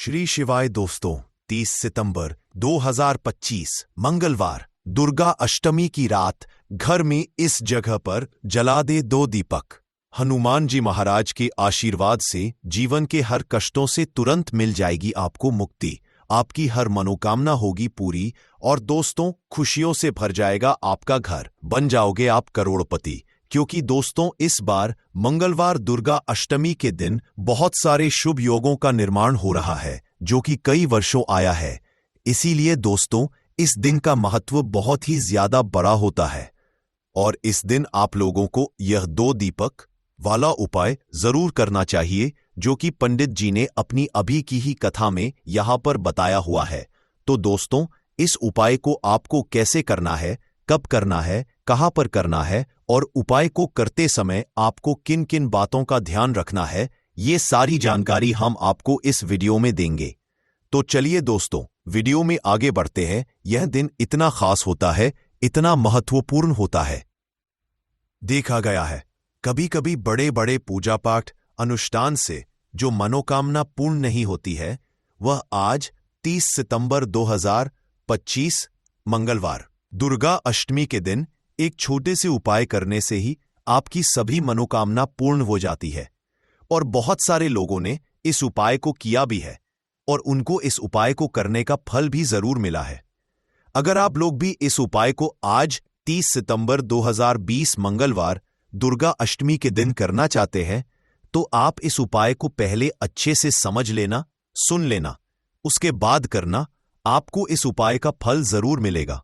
श्री शिवाय दोस्तों, 30 सितंबर 2025 मंगलवार दुर्गा अष्टमी की रात घर में इस जगह पर जला दे 2 दीपक। हनुमान जी महाराज के आशीर्वाद से जीवन के हर कष्टों से तुरंत मिल जाएगी आपको मुक्ति, आपकी हर मनोकामना होगी पूरी और दोस्तों खुशियों से भर जाएगा आपका घर, बन जाओगे आप करोड़पति। क्योंकि दोस्तों इस बार मंगलवार दुर्गा अष्टमी के दिन बहुत सारे शुभ योगों का निर्माण हो रहा है जो कि कई वर्षों आया है। इसीलिए दोस्तों इस दिन का महत्व बहुत ही ज्यादा बड़ा होता है और इस दिन आप लोगों को यह 2 दीपक वाला उपाय जरूर करना चाहिए जो कि पंडित जी ने अपनी अभी की ही कथा में यहां पर बताया हुआ है। तो दोस्तों इस उपाय को आपको कैसे करना है, कब करना है, कहां पर करना है और उपाय को करते समय आपको किन किन बातों का ध्यान रखना है, ये सारी जानकारी हम आपको इस वीडियो में देंगे। तो चलिए दोस्तों वीडियो में आगे बढ़ते हैं। यह दिन इतना खास होता है, इतना महत्वपूर्ण होता है। देखा गया है कभी कभी बड़े बड़े पूजा पाठ अनुष्ठान से जो मनोकामना पूर्ण नहीं होती है वह आज 30 सितंबर 2025 मंगलवार दुर्गा अष्टमी के दिन एक छोटे से उपाय करने से ही आपकी सभी मनोकामना पूर्ण हो जाती है। और बहुत सारे लोगों ने इस उपाय को किया भी है और उनको इस उपाय को करने का फल भी जरूर मिला है। अगर आप लोग भी इस उपाय को आज 30 सितंबर 2020 मंगलवार दुर्गा अष्टमी के दिन करना चाहते हैं तो आप इस उपाय को पहले अच्छे से समझ लेना, सुन लेना, उसके बाद करना। आपको इस उपाय का फल जरूर मिलेगा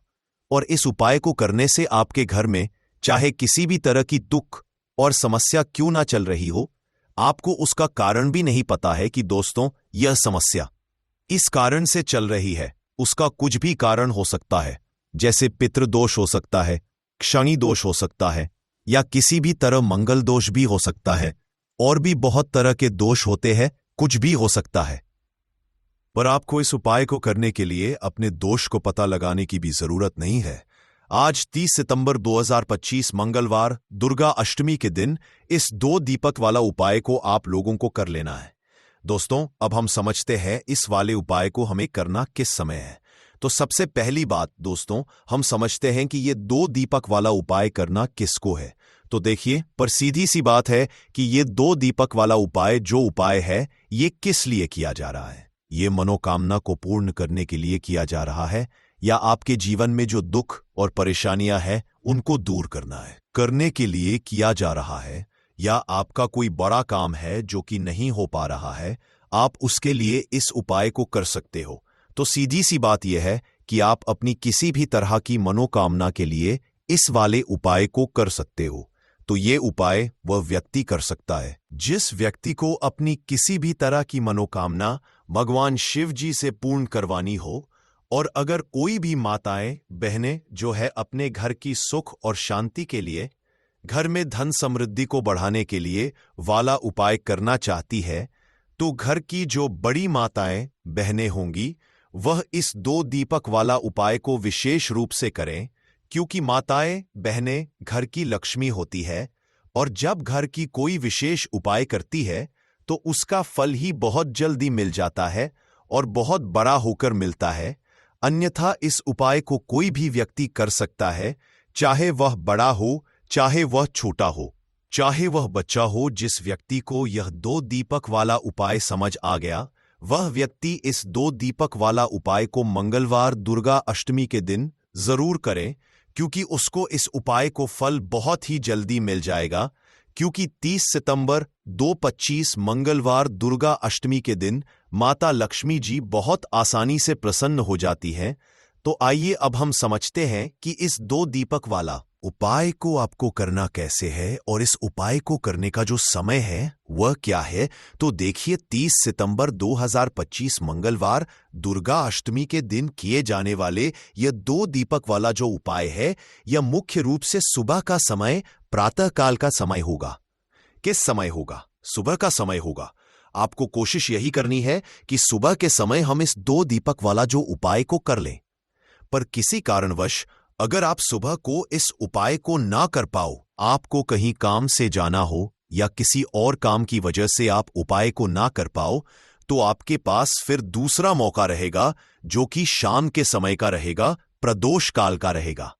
और इस उपाय को करने से आपके घर में चाहे किसी भी तरह की दुख और समस्या क्यों ना चल रही हो, आपको उसका कारण भी नहीं पता है कि दोस्तों यह समस्या इस कारण से चल रही है। उसका कुछ भी कारण हो सकता है, जैसे पितृदोष हो सकता है, शनि दोष हो सकता है या किसी भी तरह मंगल दोष भी हो सकता है और भी बहुत तरह के दोष होते हैं, कुछ भी हो सकता है। पर आपको इस उपाय को करने के लिए अपने दोष को पता लगाने की भी जरूरत नहीं है। आज 30 सितंबर 2025 मंगलवार दुर्गा अष्टमी के दिन इस 2 दीपक वाला उपाय को आप लोगों को कर लेना है। दोस्तों अब हम समझते हैं इस वाले उपाय को हमें करना किस समय है। तो सबसे पहली बात दोस्तों हम समझते हैं कि ये 2 दीपक वाला उपाय करना किसको है। तो देखिए पर सीधी सी बात है कि ये 2 दीपक वाला उपाय जो उपाय है ये किस लिए किया जा रहा है। ये मनोकामना को पूर्ण करने के लिए किया जा रहा है या आपके जीवन में जो दुख और परेशानियां हैं उनको दूर करने के लिए किया जा रहा है, या आपका कोई बड़ा काम है जो कि नहीं हो पा रहा है, आप उसके लिए इस उपाय को कर सकते हो। तो सीधी सी बात यह है कि आप अपनी किसी भी तरह की मनोकामना के लिए इस वाले उपाय को कर सकते हो। तो ये उपाय वह व्यक्ति कर सकता है जिस व्यक्ति को अपनी किसी भी तरह की मनोकामना भगवान शिव जी से पूर्ण करवानी हो। और अगर कोई भी माताएं बहनें जो है अपने घर की सुख और शांति के लिए, घर में धन समृद्धि को बढ़ाने के लिए वाला उपाय करना चाहती है, तो घर की जो बड़ी माताएं बहनें होंगी वह इस 2 दीपक वाला उपाय को विशेष रूप से करें। क्योंकि माताएं बहनें घर की लक्ष्मी होती है और जब घर की कोई विशेष उपाय करती है तो उसका फल ही बहुत जल्दी मिल जाता है और बहुत बड़ा होकर मिलता है। अन्यथा इस उपाय को कोई भी व्यक्ति कर सकता है, चाहे वह बड़ा हो, चाहे वह छोटा हो, चाहे वह बच्चा हो। जिस व्यक्ति को यह 2 दीपक वाला उपाय समझ आ गया वह व्यक्ति इस 2 दीपक वाला उपाय को मंगलवार दुर्गा अष्टमी के दिन जरूर करे, क्योंकि उसको इस उपाय को फल बहुत ही जल्दी मिल जाएगा। क्योंकि 30 सितंबर 2025 मंगलवार दुर्गा अष्टमी के दिन माता लक्ष्मी जी बहुत आसानी से प्रसन्न हो जाती हैं। तो आइए अब हम समझते हैं कि इस 2 दीपक वाला उपाय को आपको करना कैसे है और इस उपाय को करने का जो समय है वह क्या है। तो देखिए 30 सितंबर 2025 मंगलवार दुर्गा अष्टमी के दिन किए जाने वाले यह 2 दीपक वाला जो उपाय है यह मुख्य रूप से सुबह का समय, प्रातः काल का समय होगा। किस समय होगा? सुबह का समय होगा। आपको कोशिश यही करनी है कि सुबह के समय हम इस 2 दीपक वाला जो उपाय को कर लें। पर किसी कारणवश अगर आप सुबह को इस उपाय को ना कर पाओ, आपको कहीं काम से जाना हो या किसी और काम की वजह से आप उपाय को ना कर पाओ, तो आपके पास फिर दूसरा मौका रहेगा जो कि शाम के समय का रहेगा, प्रदोष काल का रहेगा।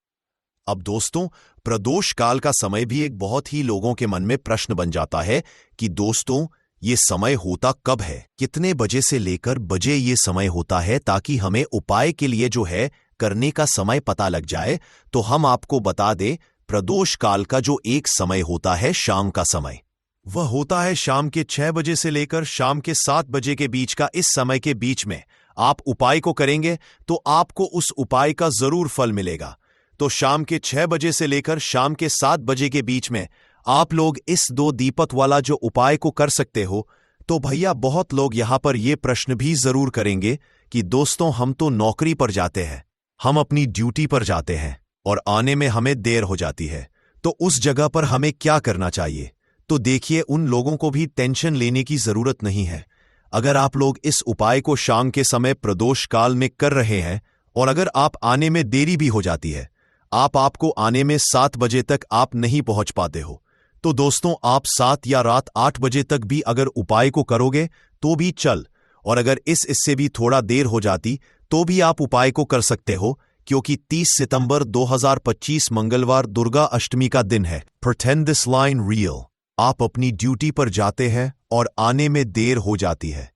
अब दोस्तों, प्रदोष काल का समय भी एक बहुत ही लोगों के मन में प्रश्न बन जाता है कि दोस्तों ये समय होता कब है, कितने बजे से लेकर बजे ये समय होता है, ताकि हमें उपाय के लिए जो है करने का समय पता लग जाए। तो हम आपको बता दें, प्रदोष काल का जो एक समय होता है शाम का समय, वह होता है शाम के 6 बजे से लेकर शाम के 7 बजे के बीच का। इस समय के बीच में आप उपाय को करेंगे तो आपको उस उपाय का जरूर फल मिलेगा। तो शाम के 6 बजे से लेकर शाम के 7 बजे के बीच में आप लोग इस 2 दीपक वाला जो उपाय को कर सकते हो। तो भैया बहुत लोग यहां पर यह प्रश्न भी जरूर करेंगे कि दोस्तों हम तो नौकरी पर जाते हैं, हम अपनी ड्यूटी पर जाते हैं और आने में हमें देर हो जाती है, तो उस जगह पर हमें क्या करना चाहिए। तो देखिए, उन लोगों को भी टेंशन लेने की जरूरत नहीं है। अगर आप लोग इस उपाय को शाम के समय प्रदोष काल में कर रहे हैं और अगर आप आने में देरी भी हो जाती है, आपको आने में 7 बजे तक आप नहीं पहुंच पाते हो, तो दोस्तों आप 7 या रात 8 बजे तक भी अगर उपाय को करोगे तो भी चल, और अगर इससे भी थोड़ा देर हो जाती तो भी आप उपाय को कर सकते हो, क्योंकि 30 सितंबर 2025 मंगलवार दुर्गा अष्टमी का दिन है। Pretend this line real। आप अपनी ड्यूटी पर जाते हैं और आने में देर हो जाती है।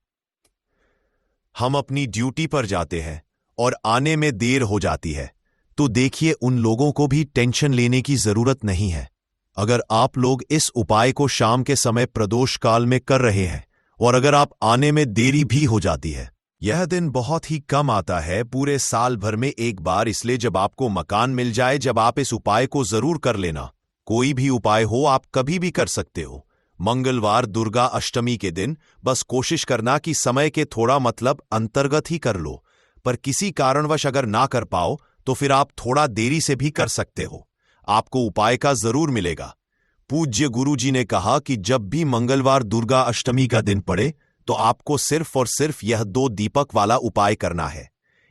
हम अपनी ड्यूटी पर जाते हैं और आने में देर हो जाती है, तो देखिए उन लोगों को भी टेंशन लेने की जरूरत नहीं है। अगर आप लोग इस उपाय को शाम के समय प्रदोष काल में कर रहे हैं और अगर आप आने में देरी भी हो जाती है, यह दिन बहुत ही कम आता है, पूरे साल भर में एक बार, इसलिए जब आपको मकान मिल जाए, जब आप इस उपाय को जरूर कर लेना। कोई भी उपाय हो आप कभी भी कर सकते हो। मंगलवार दुर्गा अष्टमी के दिन बस कोशिश करना कि समय के थोड़ा अंतर्गत ही कर लो, पर किसी कारणवश अगर ना कर पाओ तो फिर आप थोड़ा देरी से भी कर सकते हो, आपको उपाय का जरूर मिलेगा। पूज्य गुरु जी ने कहा कि जब भी मंगलवार दुर्गा अष्टमी का दिन पड़े तो आपको सिर्फ और सिर्फ यह 2 दीपक वाला उपाय करना है।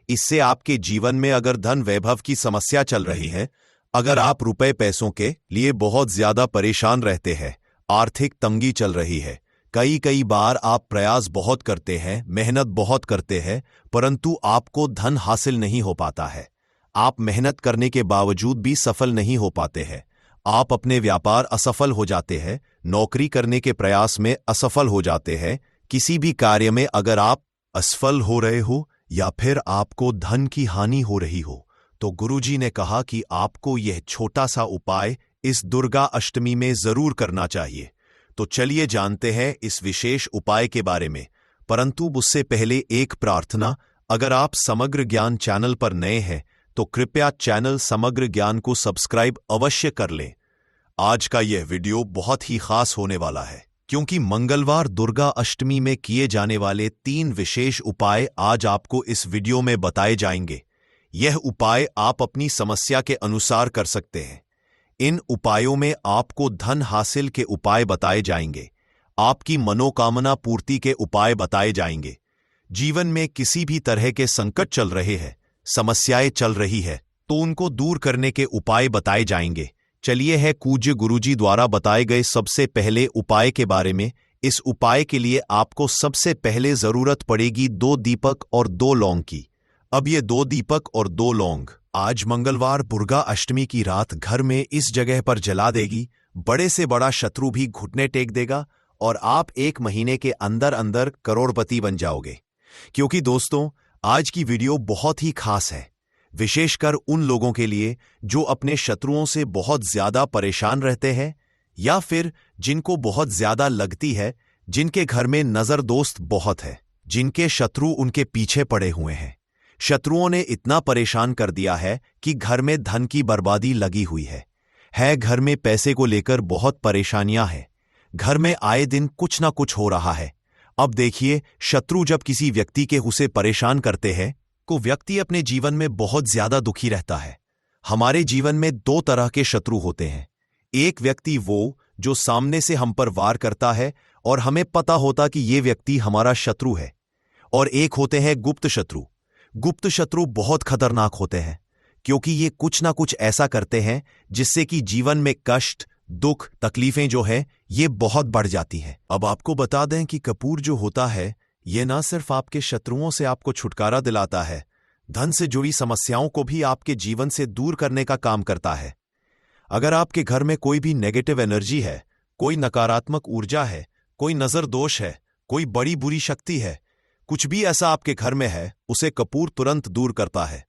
इससे आपके जीवन में अगर धन वैभव की समस्या चल रही है, अगर आप रुपए पैसों के लिए बहुत ज्यादा परेशान रहते हैं, आर्थिक तंगी चल रही है, कई बार आप प्रयास बहुत करते हैं, मेहनत बहुत करते हैं, परंतु आपको धन हासिल नहीं हो पाता है, आप मेहनत करने के बावजूद भी सफल नहीं हो पाते हैं, आप अपने व्यापार असफल हो जाते हैं, नौकरी करने के प्रयास में असफल हो जाते हैं, किसी भी कार्य में अगर आप असफल हो रहे हो या फिर आपको धन की हानि हो रही हो, तो गुरुजी ने कहा कि आपको यह छोटा सा उपाय इस दुर्गा अष्टमी में जरूर करना चाहिए। तो चलिए जानते हैं इस विशेष उपाय के बारे में, परंतु उससे पहले एक प्रार्थना। अगर आप समग्र ज्ञान चैनल पर नए हैं तो कृपया चैनल समग्र ज्ञान को सब्सक्राइब अवश्य कर लें। आज का यह वीडियो बहुत ही खास होने वाला है, क्योंकि मंगलवार दुर्गा अष्टमी में किए जाने वाले 3 विशेष उपाय आज आपको इस वीडियो में बताए जाएंगे। यह उपाय आप अपनी समस्या के अनुसार कर सकते हैं। इन उपायों में आपको धन हासिल के उपाय बताए जाएंगे, आपकी मनोकामना पूर्ति के उपाय बताए जाएंगे। जीवन में किसी भी तरह के संकट चल रहे हैं, समस्याएं चल रही है, तो उनको दूर करने के उपाय बताए जाएंगे। चलिए है पूज्य गुरुजी द्वारा बताए गए सबसे पहले उपाय के बारे में। इस उपाय के लिए आपको सबसे पहले जरूरत पड़ेगी 2 दीपक और 2 लौंग की। अब ये 2 दीपक और 2 लौंग आज मंगलवार दुर्गा अष्टमी की रात घर में इस जगह पर जला देगी। बड़े से बड़ा शत्रु भी घुटने टेक देगा और आप 1 महीने के अंदर अंदर करोड़पति बन जाओगे। क्योंकि दोस्तों आज की वीडियो बहुत ही खास है, विशेषकर उन लोगों के लिए जो अपने शत्रुओं से बहुत ज्यादा परेशान रहते हैं या फिर जिनको बहुत ज्यादा लगती है, जिनके घर में नजर दोस्त बहुत है, जिनके शत्रु उनके पीछे पड़े हुए हैं। शत्रुओं ने इतना परेशान कर दिया है कि घर में धन की बर्बादी लगी हुई है घर में पैसे को लेकर बहुत परेशानियां हैं, घर में आए दिन कुछ ना कुछ हो रहा है। अब देखिए, शत्रु जब किसी व्यक्ति के उसे परेशान करते हैं तो व्यक्ति अपने जीवन में बहुत ज्यादा दुखी रहता है। हमारे जीवन में 2 तरह के शत्रु होते हैं। एक व्यक्ति वो जो सामने से हम पर वार करता है और हमें पता होता कि ये व्यक्ति हमारा शत्रु है, और एक होते हैं गुप्त शत्रु। गुप्त शत्रु बहुत खतरनाक होते हैं, क्योंकि ये कुछ ना कुछ ऐसा करते हैं जिससे कि जीवन में कष्ट, दुख, तकलीफें जो है ये बहुत बढ़ जाती हैं। अब आपको बता दें कि कपूर जो होता है ये न सिर्फ आपके शत्रुओं से आपको छुटकारा दिलाता है, धन से जुड़ी समस्याओं को भी आपके जीवन से दूर करने का काम करता है। अगर आपके घर में कोई भी नेगेटिव एनर्जी है, कोई नकारात्मक ऊर्जा है, कोई नजर दोष है, कोई बड़ी बुरी शक्ति है, कुछ भी ऐसा आपके घर में है, उसे कपूर तुरंत दूर करता है।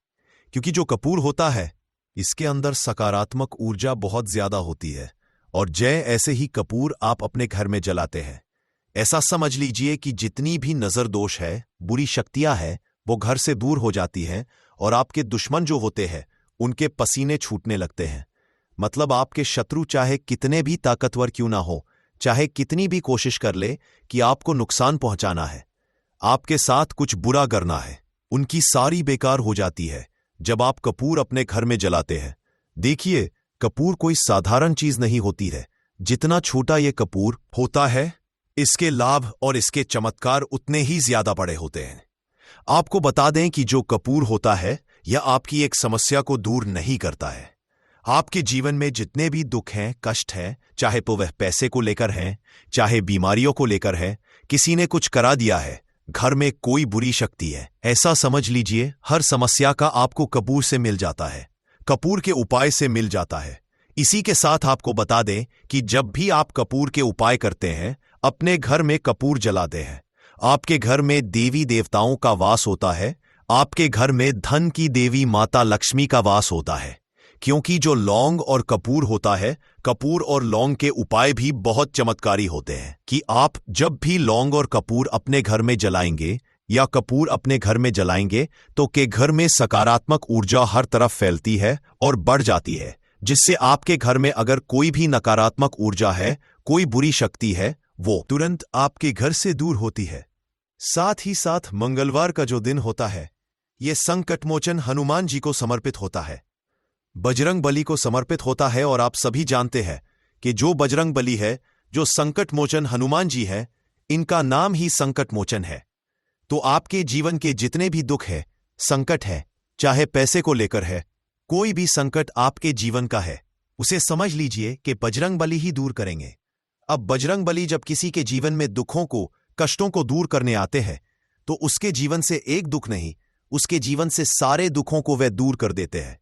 क्योंकि जो कपूर होता है, इसके अंदर सकारात्मक ऊर्जा बहुत ज्यादा होती है, और ऐसे ही कपूर आप अपने घर में जलाते हैं। ऐसा समझ लीजिए कि जितनी भी नजर दोष है, बुरी शक्तियां हैं, वो घर से दूर हो जाती हैं, और आपके दुश्मन जो होते हैं उनके पसीने छूटने लगते हैं। मतलब आपके शत्रु चाहे कितने भी ताकतवर क्यों ना हो, चाहे कितनी भी कोशिश कर ले कि आपको नुकसान पहुंचाना है, आपके साथ कुछ बुरा करना है, उनकी सारी बेकार हो जाती है जब आप कपूर अपने घर में जलाते हैं। देखिए, कपूर कोई साधारण चीज नहीं होती है। जितना छोटा ये कपूर होता है, इसके लाभ और इसके चमत्कार उतने ही ज्यादा बड़े होते हैं। आपको बता दें कि जो कपूर होता है, यह आपकी एक समस्या को दूर नहीं करता है। आपके जीवन में जितने भी दुख हैं, कष्ट हैं, चाहे तो वह पैसे को लेकर हैं, चाहे बीमारियों को लेकर है, किसी ने कुछ करा दिया है, घर में कोई बुरी शक्ति है, ऐसा समझ लीजिए हर समस्या का आपको कपूर से मिल जाता है, कपूर के उपाय से मिल जाता है। इसी के साथ आपको बता दें कि जब भी आप कपूर के उपाय करते हैं, अपने घर में कपूर जलाते हैं, आपके घर में देवी देवताओं का वास होता है, आपके घर में धन की देवी माता लक्ष्मी का वास होता है। क्योंकि जो लौंग और कपूर होता है, कपूर और लौंग के उपाय भी बहुत चमत्कारी होते हैं कि आप जब भी लौंग और कपूर अपने घर में जलाएंगे या कपूर अपने घर में जलाएंगे तो के घर में सकारात्मक ऊर्जा हर तरफ फैलती है और बढ़ जाती है, जिससे आपके घर में अगर कोई भी नकारात्मक ऊर्जा है, कोई बुरी शक्ति है, वो तुरंत आपके घर से दूर होती है। साथ ही साथ मंगलवार का जो दिन होता है, ये संकटमोचन हनुमान जी को समर्पित होता है, बजरंग बली को समर्पित होता है। और आप सभी जानते हैं कि जो बजरंग बली है, जो संकटमोचन हनुमान जी है, इनका नाम ही संकटमोचन है। तो आपके जीवन के जितने भी दुख है, संकट है, चाहे पैसे को लेकर है, कोई भी संकट आपके जीवन का है, उसे समझ लीजिए कि बजरंग बली ही दूर करेंगे। अब बजरंग बली जब किसी के जीवन में दुखों को, कष्टों को दूर करने आते हैं, तो उसके जीवन से एक दुख नहीं, उसके जीवन से सारे दुखों को वे दूर कर देते हैं।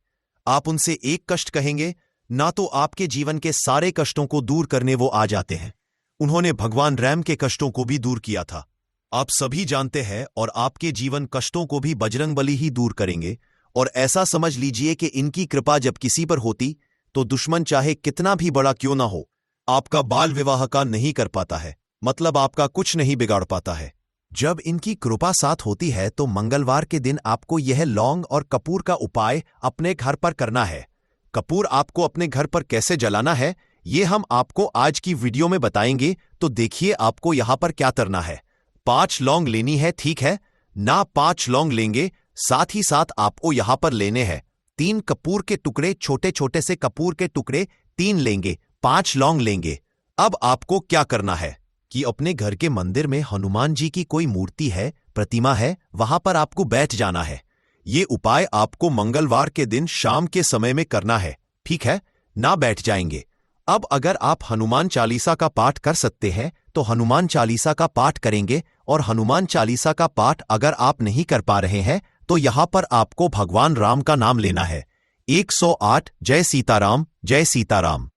आप उनसे एक कष्ट कहेंगे ना, तो आपके जीवन के सारे कष्टों को दूर करने वो आ जाते हैं। उन्होंने भगवान राम के कष्टों को भी दूर किया था, आप सभी जानते हैं, और आपके जीवन कष्टों को भी बजरंगबली ही दूर करेंगे। और ऐसा समझ लीजिए कि इनकी कृपा जब किसी पर होती तो दुश्मन चाहे कितना भी बड़ा क्यों ना हो, आपका बाल विवाह का नहीं कर पाता है, मतलब आपका कुछ नहीं बिगाड़ पाता है। जब इनकी कृपा साथ होती है तो मंगलवार के दिन आपको यह लौंग और कपूर का उपाय अपने घर पर करना है। कपूर आपको अपने घर पर कैसे जलाना है, ये हम आपको आज की वीडियो में बताएंगे। तो देखिए आपको यहां पर क्या करना है। 5 लौंग लेनी है, ठीक है ना? 5 लौंग लेंगे, साथ ही साथ आपको यहां पर लेने हैं 3 कपूर के टुकड़े, छोटे छोटे से कपूर के टुकड़े 3 लेंगे, 5 लौंग लेंगे। अब आपको क्या करना है कि अपने घर के मंदिर में हनुमान जी की कोई मूर्ति है, प्रतिमा है, वहां पर आपको बैठ जाना है। ये उपाय आपको मंगलवार के दिन शाम के समय में करना है, ठीक है ना? बैठ जाएंगे। अब अगर आप हनुमान चालीसा का पाठ कर सकते हैं तो हनुमान चालीसा का पाठ करेंगे, और हनुमान चालीसा का पाठ अगर आप नहीं कर पा रहे हैं तो यहां पर आपको भगवान राम का नाम लेना है। 108 जय सीताराम, जय सीताराम,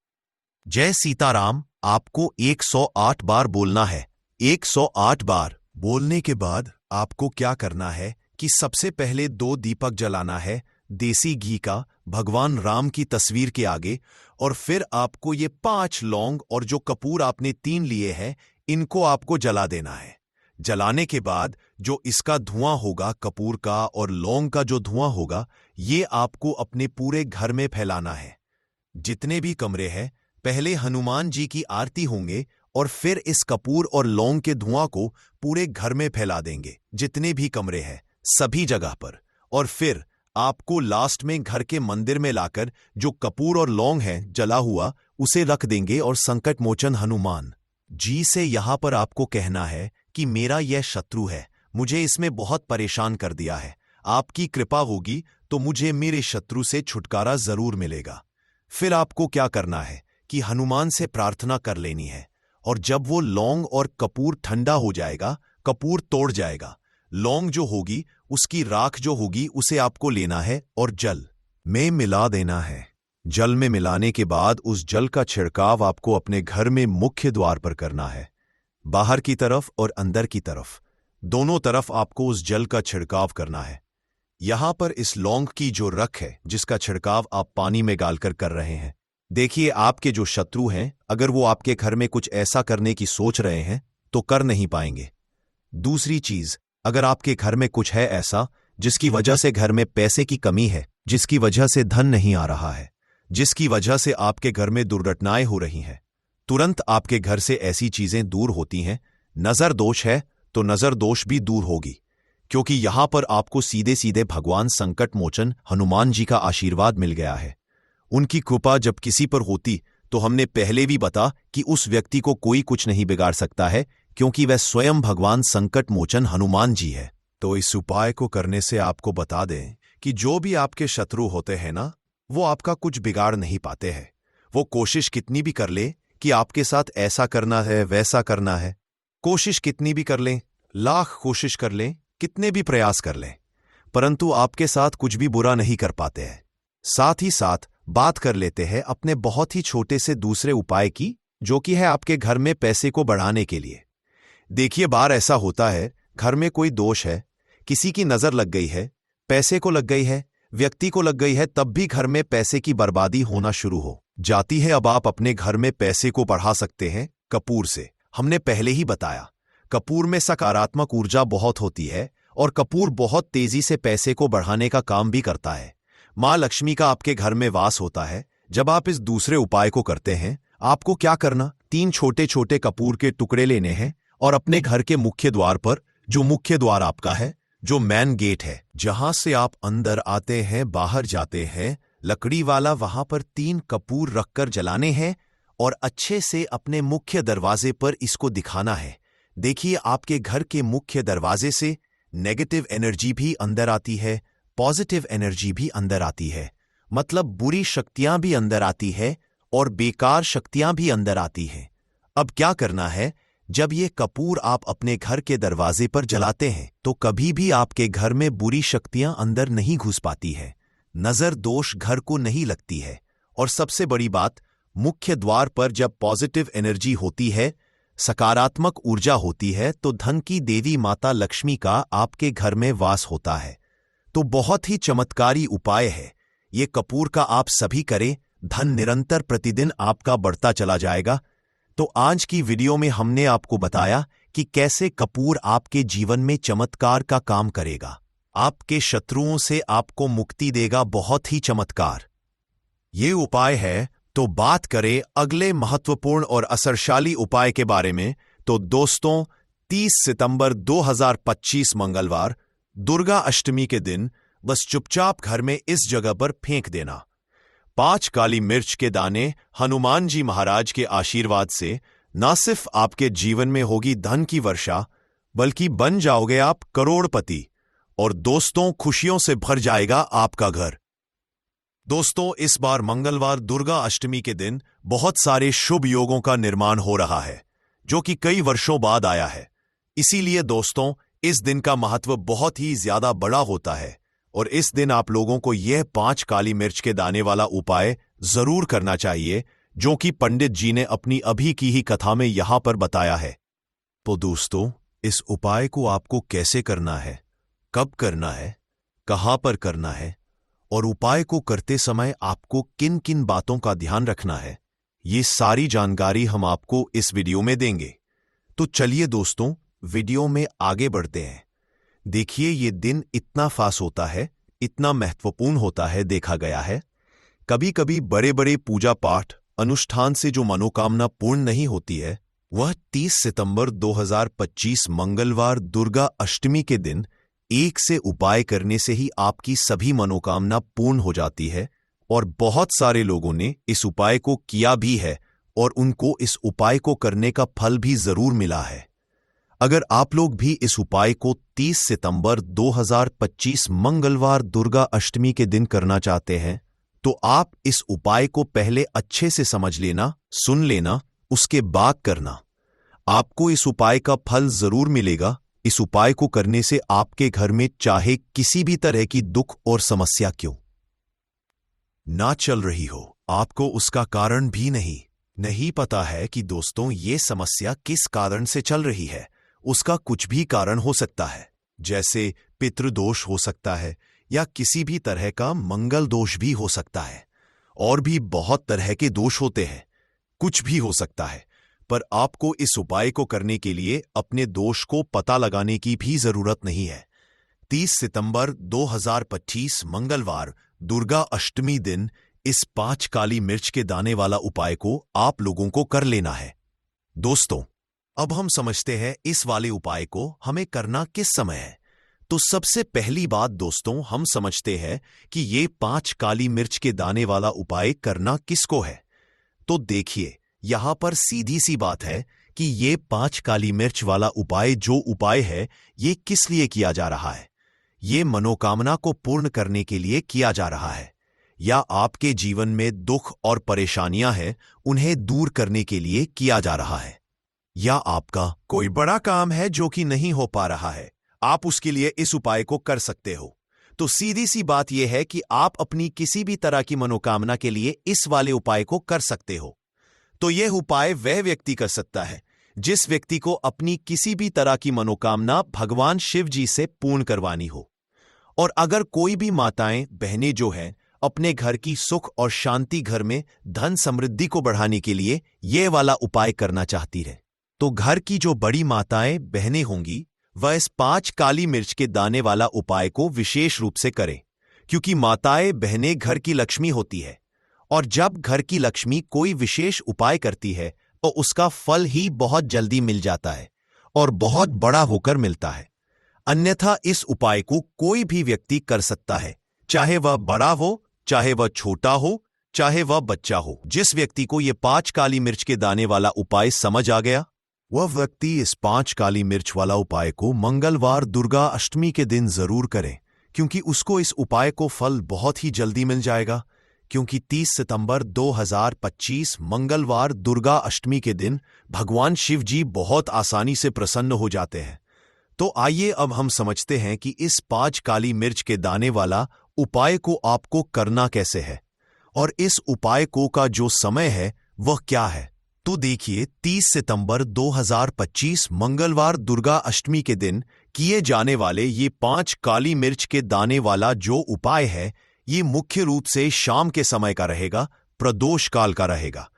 जय सीताराम आपको 108 बार बोलना है। 108 बार बोलने के बाद आपको क्या करना है कि सबसे पहले 2 दीपक जलाना है देसी घी का, भगवान राम की तस्वीर के आगे, और फिर आपको ये 5 लौंग और जो कपूर आपने 3 लिए हैं, इनको आपको जला देना है। जलाने के बाद जो इसका धुआं होगा, कपूर का और लौंग का जो धुआं होगा, ये आपको अपने पूरे घर में फैलाना है। जितने भी कमरे हैं, पहले हनुमान जी की आरती होंगे और फिर इस कपूर और लौंग के धुआं को पूरे घर में फैला देंगे, जितने भी कमरे हैं सभी जगह पर। और फिर आपको लास्ट में घर के मंदिर में लाकर जो कपूर और लौंग है जला हुआ, उसे रख देंगे और संकट मोचन हनुमान जी से यहां पर आपको कहना है कि मेरा यह शत्रु है, मुझे इसमें बहुत परेशान कर दिया है, आपकी कृपा होगी तो मुझे मेरे शत्रु से छुटकारा जरूर मिलेगा। फिर आपको क्या करना है कि हनुमान से प्रार्थना कर लेनी है, और जब वो लौंग और कपूर ठंडा हो जाएगा, कपूर तोड़ जाएगा। लौंग जो होगी, उसकी राख जो होगी, उसे आपको लेना है और जल में मिला देना है। जल में मिलाने के बाद उस जल का छिड़काव आपको अपने घर में मुख्य द्वार पर करना है। बाहर की तरफ और अंदर की तरफ, दोनों तरफ आपको उस जल का छिड़काव करना है। यहां पर इस लौंग की जो रख है, जिसका छिड़काव आप पानी में डालकर कर रहे हैं, देखिए आपके जो शत्रु हैं, अगर वो आपके घर में कुछ ऐसा करने की सोच रहे हैं तो कर नहीं पाएंगे। दूसरी चीज, अगर आपके घर में कुछ है ऐसा जिसकी वजह से घर में पैसे की कमी है, जिसकी वजह से धन नहीं आ रहा है, जिसकी वजह से आपके घर में दुर्घटनाएं हो रही हैं, तुरंत आपके घर से ऐसी चीजें दूर होती हैं। नजर दोष है तो नजर दोष भी दूर होगी, क्योंकि यहां पर आपको सीधे सीधे भगवान संकट मोचन हनुमान जी का आशीर्वाद मिल गया है। उनकी कृपा जब किसी पर होती तो हमने पहले भी बता कि उस व्यक्ति को कोई कुछ नहीं बिगाड़ सकता है, क्योंकि वह स्वयं भगवान संकट मोचन हनुमान जी है। तो इस उपाय को करने से आपको बता दें कि जो भी आपके शत्रु होते हैं ना, वो आपका कुछ बिगाड़ नहीं पाते हैं। वो कोशिश कितनी भी कर ले कि आपके साथ ऐसा करना है, वैसा करना है, कोशिश कितनी भी कर लें, लाख कोशिश कर लें, कितने भी प्रयास कर लें, परंतु आपके साथ कुछ भी बुरा नहीं कर पाते हैं। साथ ही साथ बात कर लेते हैं अपने बहुत ही छोटे से दूसरे उपाय की, जो कि है आपके घर में पैसे को बढ़ाने के लिए। देखिए, बार ऐसा होता है, घर में कोई दोष है, किसी की नजर लग गई है, पैसे को लग गई है, व्यक्ति को लग गई है, तब भी घर में पैसे की बर्बादी होना शुरू हो जाती है। अब आप अपने घर में पैसे को बढ़ा सकते हैं कपूर से। हमने पहले ही बताया, कपूर में सकारात्मक ऊर्जा बहुत होती है और कपूर बहुत तेजी से पैसे को बढ़ाने का काम भी करता है। मां लक्ष्मी का आपके घर में वास होता है। जब आप इस दूसरे उपाय को करते हैं, आपको क्या करना, 3 छोटे छोटे कपूर के टुकड़े लेने हैं और अपने घर के मुख्य द्वार पर, जो मुख्य द्वार आपका है, जो मेन गेट है, जहां से आप अंदर आते हैं, बाहर जाते हैं, लकड़ी वाला, वहां पर 3 कपूर रखकर जलाने हैं और अच्छे से अपने मुख्य दरवाजे पर इसको दिखाना है। देखिए, आपके घर के मुख्य दरवाजे से नेगेटिव एनर्जी भी अंदर आती है, पॉजिटिव एनर्जी भी अंदर आती है, मतलब बुरी शक्तियां भी अंदर आती है और बेकार शक्तियां भी अंदर आती हैं। अब क्या करना है, जब ये कपूर आप अपने घर के दरवाजे पर जलाते हैं तो कभी भी आपके घर में बुरी शक्तियां अंदर नहीं घुस पाती है, नजर दोष घर को नहीं लगती है। और सबसे बड़ी बात, मुख्य द्वार पर जब पॉजिटिव एनर्जी होती है, सकारात्मक ऊर्जा होती है, तो धन की देवी माता लक्ष्मी का आपके घर में वास होता है। तो बहुत ही चमत्कारी उपाय है ये कपूर का, आप सभी करें, धन निरंतर प्रतिदिन आपका बढ़ता चला जाएगा। तो आज की वीडियो में हमने आपको बताया कि कैसे कपूर आपके जीवन में चमत्कार का काम करेगा, आपके शत्रुओं से आपको मुक्ति देगा, बहुत ही चमत्कार ये उपाय है। तो बात करें अगले महत्वपूर्ण और असरशाली उपाय के बारे में, तो दोस्तों 30 सितंबर 2025 मंगलवार, दुर्गा अष्टमी के दिन बस चुपचाप घर में इस जगह पर फेंक देना 5 काली मिर्च के दाने। हनुमान जी महाराज के आशीर्वाद से न सिर्फ आपके जीवन में होगी धन की वर्षा, बल्कि बन जाओगे आप करोड़पति, और दोस्तों खुशियों से भर जाएगा आपका घर। दोस्तों, इस बार मंगलवार दुर्गा अष्टमी के दिन बहुत सारे शुभ योगों का निर्माण हो रहा है, जो कि कई वर्षों बाद आया है। इसीलिए दोस्तों, इस दिन का महत्व बहुत ही ज्यादा बड़ा होता है और इस दिन आप लोगों को यह 5 काली मिर्च के दाने वाला उपाय जरूर करना चाहिए, जो कि पंडित जी ने अपनी अभी की ही कथा में यहां पर बताया है। तो दोस्तों, इस उपाय को आपको कैसे करना है, कब करना है, कहां पर करना है और उपाय को करते समय आपको किन किन बातों का ध्यान रखना है, ये सारी जानकारी हम आपको इस वीडियो में देंगे। तो चलिए दोस्तों, वीडियो में आगे बढ़ते हैं। देखिए, ये दिन इतना खास होता है, इतना महत्वपूर्ण होता है, देखा गया है कभी कभी बड़े बड़े पूजा पाठ अनुष्ठान से जो मनोकामना पूर्ण नहीं होती है, वह 30 सितंबर 2025 मंगलवार दुर्गा अष्टमी के दिन एक से उपाय करने से ही आपकी सभी मनोकामना पूर्ण हो जाती है। और बहुत सारे लोगों ने इस उपाय को किया भी है और उनको इस उपाय को करने का फल भी जरूर मिला है। अगर आप लोग भी इस उपाय को 30 सितंबर 2025 मंगलवार दुर्गा अष्टमी के दिन करना चाहते हैं, तो आप इस उपाय को पहले अच्छे से समझ लेना, सुन लेना, उसके बाद करना। आपको इस उपाय का फल जरूर मिलेगा, इस उपाय को करने से आपके घर में चाहे किसी भी तरह की दुख और समस्या क्यों ना चल रही हो, आपको उसका कारण भी नहीं पता है कि दोस्तों ये समस्या किस कारण से चल रही है। उसका कुछ भी कारण हो सकता है, जैसे पितृदोष हो सकता है या किसी भी तरह का मंगल दोष भी हो सकता है, और भी बहुत तरह के दोष होते हैं। कुछ भी हो सकता है, पर आपको इस उपाय को करने के लिए अपने दोष को पता लगाने की भी जरूरत नहीं है। 30 सितंबर 2025 मंगलवार दुर्गा अष्टमी दिन इस 5 काली मिर्च के दाने वाला उपाय को आप लोगों को कर लेना है। दोस्तों, अब हम समझते हैं इस वाले उपाय को हमें करना किस समय है। तो सबसे पहली बात दोस्तों, हम समझते हैं कि ये 5 काली मिर्च के दाने वाला उपाय करना किसको है। तो देखिए, यहां पर सीधी सी बात है कि ये 5 काली मिर्च वाला उपाय जो उपाय है, ये किस लिए किया जा रहा है। ये मनोकामना को पूर्ण करने के लिए किया जा रहा है, या आपके जीवन में दुख और परेशानियां हैं उन्हें दूर करने के लिए किया जा रहा है, या आपका कोई बड़ा काम है जो कि नहीं हो पा रहा है, आप उसके लिए इस उपाय को कर सकते हो। तो सीधी सी बात यह है कि आप अपनी किसी भी तरह की मनोकामना के लिए इस वाले उपाय को कर सकते हो। तो यह उपाय वह व्यक्ति कर सकता है जिस व्यक्ति को अपनी किसी भी तरह की मनोकामना भगवान शिव जी से पूर्ण करवानी हो। और अगर कोई भी माताएं बहनें जो हैं अपने घर की सुख और शांति, घर में धन समृद्धि को बढ़ाने के लिए यह वाला उपाय करना चाहती है, तो घर की जो बड़ी माताएं बहनें होंगी वह इस 5 काली मिर्च के दाने वाला उपाय को विशेष रूप से करें, क्योंकि माताएं बहनें घर की लक्ष्मी होती है, और जब घर की लक्ष्मी कोई विशेष उपाय करती है तो उसका फल ही बहुत जल्दी मिल जाता है और बहुत बड़ा होकर मिलता है। अन्यथा इस उपाय को कोई भी व्यक्ति कर सकता है, चाहे वह बड़ा हो, चाहे वह छोटा हो, चाहे वह बच्चा हो। जिस व्यक्ति को यह 5 काली मिर्च के दाने वाला उपाय समझ आ गया, वह व्यक्ति इस 5 काली मिर्च वाला उपाय को मंगलवार दुर्गा अष्टमी के दिन जरूर करे, क्योंकि उसको इस उपाय को फल बहुत ही जल्दी मिल जाएगा। क्योंकि 30 सितंबर 2025 मंगलवार दुर्गा अष्टमी के दिन भगवान शिव जी बहुत आसानी से प्रसन्न हो जाते हैं। तो आइए अब हम समझते हैं कि इस 5 काली मिर्च के दाने वाला उपाय को आपको करना कैसे है, और इस उपाय को का जो समय है वह क्या है। तो देखिए, 30 सितंबर 2025 मंगलवार दुर्गा अष्टमी के दिन किए जाने वाले ये 5 काली मिर्च के दाने वाला जो उपाय है, ये मुख्य रूप से शाम के समय का रहेगा, प्रदोष काल का रहेगा।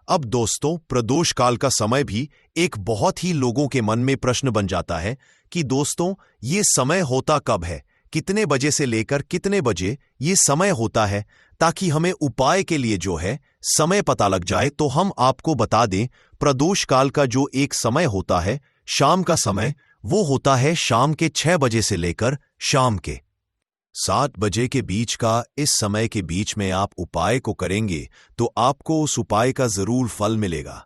अब दोस्तों, प्रदोष काल का समय भी एक बहुत ही लोगों के मन में प्रश्न बन जाता है कि दोस्तों ये समय होता कब है, कितने बजे से लेकर कितने बजे ये समय होता है, ताकि हमें उपाय के लिए जो है समय पता लग जाए। तो हम आपको बता दें, प्रदोष काल का जो एक समय होता है, शाम का समय, वो होता है शाम के 6 बजे से लेकर शाम के 7 बजे के बीच का। इस समय के बीच में आप उपाय को करेंगे तो आपको उस उपाय का जरूर फल मिलेगा।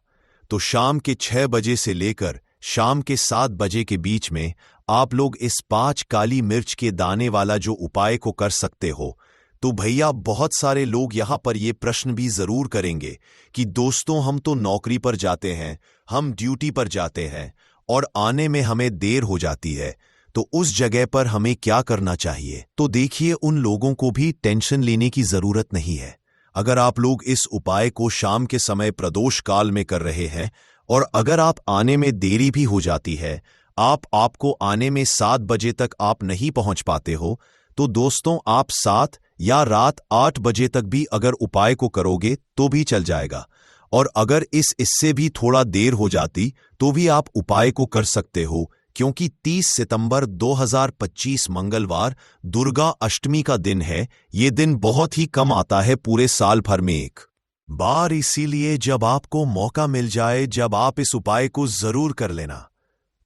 तो शाम के 6 बजे से लेकर शाम के 7 बजे के बीच में आप लोग इस 5 काली मिर्च के दाने वाला जो उपाय को कर सकते हो। तो भैया, बहुत सारे लोग यहां पर ये प्रश्न भी जरूर करेंगे कि दोस्तों हम तो नौकरी पर जाते हैं, हम ड्यूटी पर जाते हैं और आने में हमें देर हो जाती है, तो उस जगह पर हमें क्या करना चाहिए। तो देखिए, उन लोगों को भी टेंशन लेने की जरूरत नहीं है। अगर आप लोग इस उपाय को शाम के समय प्रदोष काल में कर रहे हैं और अगर आप आने में देरी भी हो जाती है, आपको आने में 7 बजे तक आप नहीं पहुंच पाते हो, तो दोस्तों आप 7 या रात 8 बजे तक भी अगर उपाय को करोगे तो भी चल जाएगा। और अगर इससे भी थोड़ा देर हो जाती तो भी आप उपाय को कर सकते हो, क्योंकि 30 सितंबर 2025 मंगलवार दुर्गा अष्टमी का दिन है। ये दिन बहुत ही कम आता है पूरे साल भर में एक बार, इसीलिए जब आपको मौका मिल जाए, जब आप इस उपाय को जरूर कर लेना।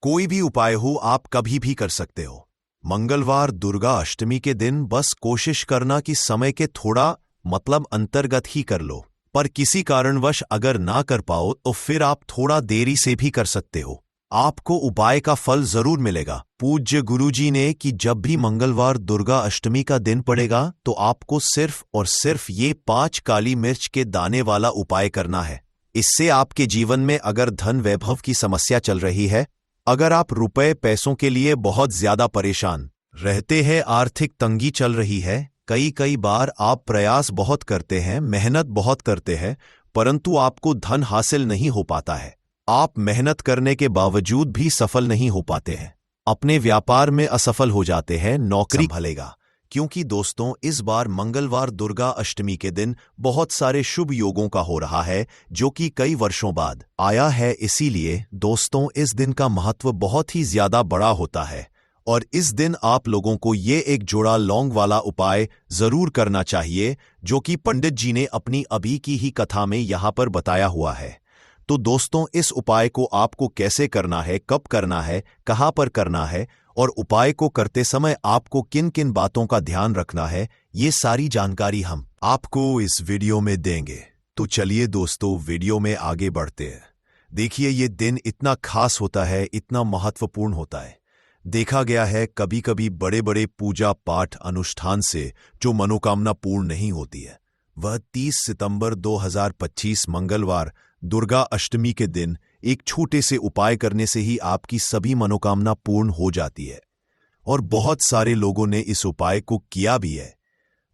कोई भी उपाय हो आप कभी भी कर सकते हो। मंगलवार दुर्गा अष्टमी के दिन बस कोशिश करना कि समय के थोड़ा अंतर्गत ही कर लो, पर किसी कारणवश अगर ना कर पाओ तो फिर आप थोड़ा देरी से भी कर सकते हो। आपको उपाय का फल जरूर मिलेगा। पूज्य गुरुजी ने कि जब भी मंगलवार दुर्गा अष्टमी का दिन पड़ेगा तो आपको सिर्फ और सिर्फ ये 5 काली मिर्च के दाने वाला उपाय करना है। इससे आपके जीवन में अगर धन वैभव की समस्या चल रही है अगर आप रुपए पैसों के लिए बहुत ज्यादा परेशान रहते हैं, आर्थिक तंगी चल रही है, कई बार आप प्रयास बहुत करते हैं, मेहनत बहुत करते हैं, परंतु आपको धन हासिल नहीं हो पाता है। आप मेहनत करने के बावजूद भी सफल नहीं हो पाते हैं, अपने व्यापार में असफल हो जाते हैं, नौकरी संभलेगा। क्योंकि दोस्तों, इस बार मंगलवार दुर्गा अष्टमी के दिन बहुत सारे शुभ योगों का हो रहा है, जो कि कई वर्षों बाद आया है। इसीलिए दोस्तों, इस दिन का महत्व बहुत ही ज्यादा बड़ा होता है और इस दिन आप लोगों को ये एक जोड़ा लौंग वाला उपाय जरूर करना चाहिए, जो कि पंडित जी ने अपनी अभी की ही कथा में यहाँ पर बताया हुआ है। तो दोस्तों, इस उपाय को आपको कैसे करना है, कब करना है, कहाँ पर करना है और उपाय को करते समय आपको किन किन बातों का ध्यान रखना है, ये सारी जानकारी हम आपको इस वीडियो में देंगे। तो चलिए दोस्तों, वीडियो में आगे बढ़ते हैं। देखिए, ये दिन इतना खास होता है, इतना महत्वपूर्ण होता है। देखा गया है कभी कभी बड़े बड़े पूजा पाठ अनुष्ठान से जो मनोकामना पूर्ण नहीं होती है, वह 30 सितंबर 2025 मंगलवार दुर्गा अष्टमी के दिन एक छोटे से उपाय करने से ही आपकी सभी मनोकामना पूर्ण हो जाती है। और बहुत सारे लोगों ने इस उपाय को किया भी है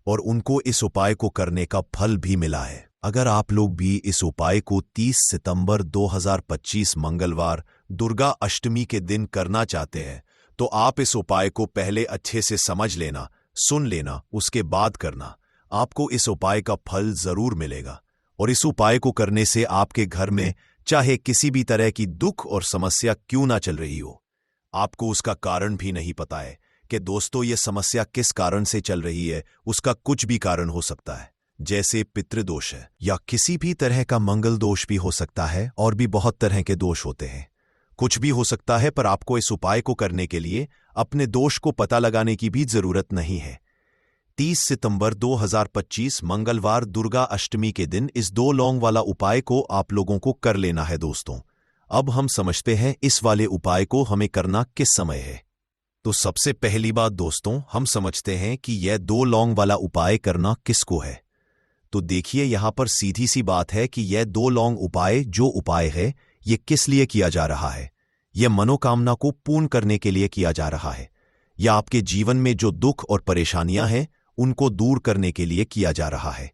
और उनको इस उपाय को करने का फल भी मिला है। अगर आप लोग भी इस उपाय को 30 सितंबर 2025 मंगलवार दुर्गा अष्टमी के दिन करना चाहते हैं, तो आप इस उपाय को पहले अच्छे से समझ लेना, सुन लेना, उसके बाद करना। आपको इस उपाय का फल जरूर मिलेगा और इस उपाय को करने से आपके घर में चाहे किसी भी तरह की दुख और समस्या क्यों ना चल रही हो, आपको उसका कारण भी नहीं पता है कि दोस्तों ये समस्या किस कारण से चल रही है। उसका कुछ भी कारण हो सकता है, जैसे पितृदोष है या किसी भी तरह का मंगल दोष भी हो सकता है, और भी बहुत तरह के दोष होते हैं। कुछ भी हो सकता है, पर आपको इस उपाय को करने के लिए अपने दोष को पता लगाने की भी जरूरत नहीं है। 30 सितंबर 2025 मंगलवार दुर्गा अष्टमी के दिन इस 2 लौंग वाला उपाय को आप लोगों को कर लेना है। दोस्तों, अब हम समझते हैं इस वाले उपाय को हमें करना किस समय है। तो सबसे पहली बात दोस्तों, हम समझते हैं कि यह 2 लौंग वाला उपाय करना किसको है। तो देखिए, यहां पर सीधी सी बात है कि यह 2 लौंग उपाय जो उपाय है, ये किस लिए किया जा रहा है। यह मनोकामना को पूर्ण करने के लिए किया जा रहा है, या आपके जीवन में जो दुख और परेशानियां हैं उनको दूर करने के लिए किया जा रहा है,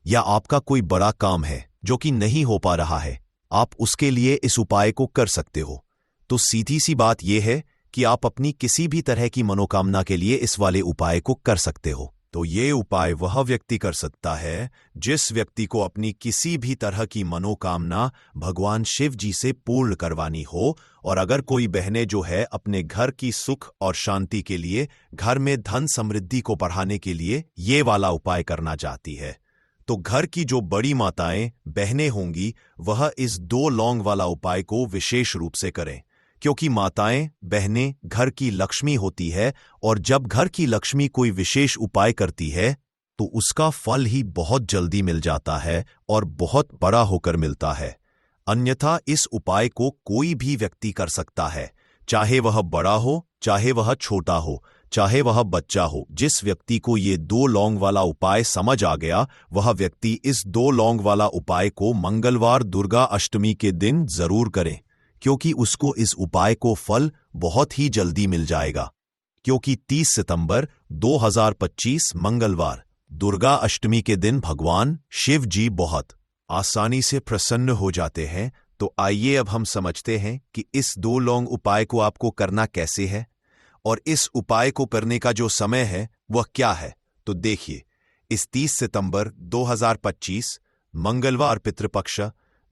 या आपका कोई बड़ा काम है जो कि नहीं हो पा रहा है, आप उसके लिए इस उपाय को कर सकते हो। तो सीधी सी बात यह है कि आप अपनी किसी भी तरह की मनोकामना के लिए इस वाले उपाय को कर सकते हो। तो ये उपाय वह व्यक्ति कर सकता है जिस व्यक्ति को अपनी किसी भी तरह की मनोकामना भगवान शिव जी से पूर्ण करवानी हो, और अगर कोई बहनें जो है अपने घर की सुख और शांति के लिए, घर में धन समृद्धि को बढ़ाने के लिए ये वाला उपाय करना चाहती है, तो घर की जो बड़ी माताएं बहनें होंगी वह इस 2 लौंग वाला उपाय को विशेष रूप से करें, क्योंकि माताएं बहनें घर की लक्ष्मी होती है, और जब घर की लक्ष्मी कोई विशेष उपाय करती है तो उसका फल ही बहुत जल्दी मिल जाता है और बहुत बड़ा होकर मिलता है। अन्यथा इस उपाय को कोई भी व्यक्ति कर सकता है, चाहे वह बड़ा हो, चाहे वह छोटा हो, चाहे वह बच्चा हो। जिस व्यक्ति को ये 2 लौंग वाला उपाय समझ आ गया, वह व्यक्ति इस 2 लौंग वाला उपाय को मंगलवार दुर्गा अष्टमी के दिन जरूर करें, क्योंकि उसको इस उपाय को फल बहुत ही जल्दी मिल जाएगा। क्योंकि 30 सितंबर 2025 मंगलवार दुर्गा अष्टमी के दिन भगवान शिव जी बहुत आसानी से प्रसन्न हो जाते हैं। तो आइए अब हम समझते हैं कि इस 2 लौंग उपाय को आपको करना कैसे है, और इस उपाय को करने का जो समय है वह क्या है। तो देखिए, इस 30 सितंबर 2025 मंगलवार पितृपक्ष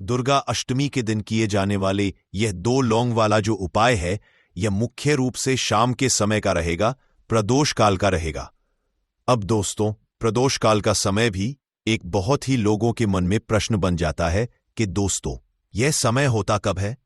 दुर्गा अष्टमी के दिन किए जाने वाले यह 2 लौंग वाला जो उपाय है, यह मुख्य रूप से शाम के समय का रहेगा, प्रदोष काल का रहेगा। अब दोस्तों, प्रदोष काल का समय भी एक बहुत ही लोगों के मन में प्रश्न बन जाता है कि दोस्तों यह समय होता कब है,